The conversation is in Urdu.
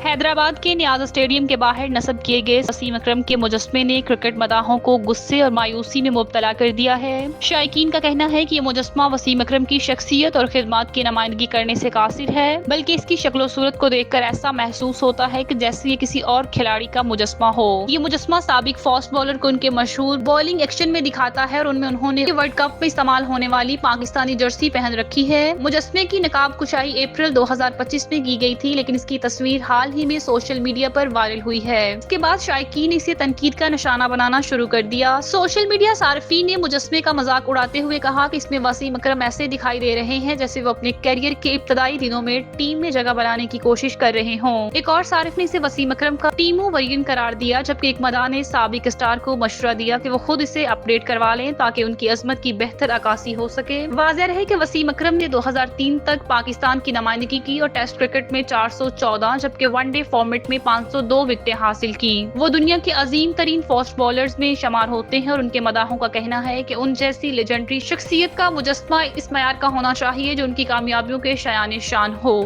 حیدرآباد کے نیاز اسٹیڈیم کے باہر نصب کیے گئے وسیم اکرم کے مجسمے نے کرکٹ مداحوں کو غصے اور مایوسی میں مبتلا کر دیا ہے۔ شائقین کا کہنا ہے کہ یہ مجسمہ وسیم اکرم کی شخصیت اور خدمات کی نمائندگی کرنے سے قاصر ہے، بلکہ اس کی شکل و صورت کو دیکھ کر ایسا محسوس ہوتا ہے کہ جیسے یہ کسی اور کھلاڑی کا مجسمہ ہو۔ یہ مجسمہ سابق فاسٹ بالر کو ان کے مشہور بالنگ ایکشن میں دکھاتا ہے اور ان میں انہوں نے ورلڈ کپ میں استعمال ہونے والی پاکستانی جرسی پہن رکھی ہے۔ مجسمے کی نقاب کشائی اپریل 2025 میں کی گئی تھی، لیکن اس کی تصویر حال ہی میں سوشل میڈیا پر وائرل ہوئی ہے۔ اس کے بعد شائقین نے اسے تنقید کا نشانہ بنانا شروع کر دیا۔ سوشل میڈیا صارفین نے مجسمے کا مذاق اڑاتے ہوئے کہا کہ اس میں وسیم اکرم ایسے دکھائی دے رہے ہیں جیسے وہ اپنے کیریئر کے ابتدائی دنوں میں ٹیم میں جگہ بنانے کی کوشش کر رہے ہوں۔ ایک اور صارف نے اسے وسیم اکرم کا ٹیمو ورژن قرار دیا، جبکہ ایک مداح نے سابق اسٹار کو مشورہ دیا کہ وہ خود اسے اپڈیٹ کروا لیں تاکہ ان کی عظمت کی بہتر عکاسی ہو سکے۔ واضح رہے کہ وسیم اکرم نے 2003 تک پاکستان کی نمائندگی کی اور ٹیسٹ کرکٹ میں 414 جبکہ ون ڈے فارمیٹ میں 502 وکٹیں حاصل کی۔ وہ دنیا کے عظیم ترین فاسٹ بالرز میں شمار ہوتے ہیں اور ان کے مداحوں کا کہنا ہے کہ ان جیسی لیجنڈری شخصیت کا مجسمہ اس معیار کا ہونا چاہیے جو ان کی کامیابیوں کے شایان شان ہو۔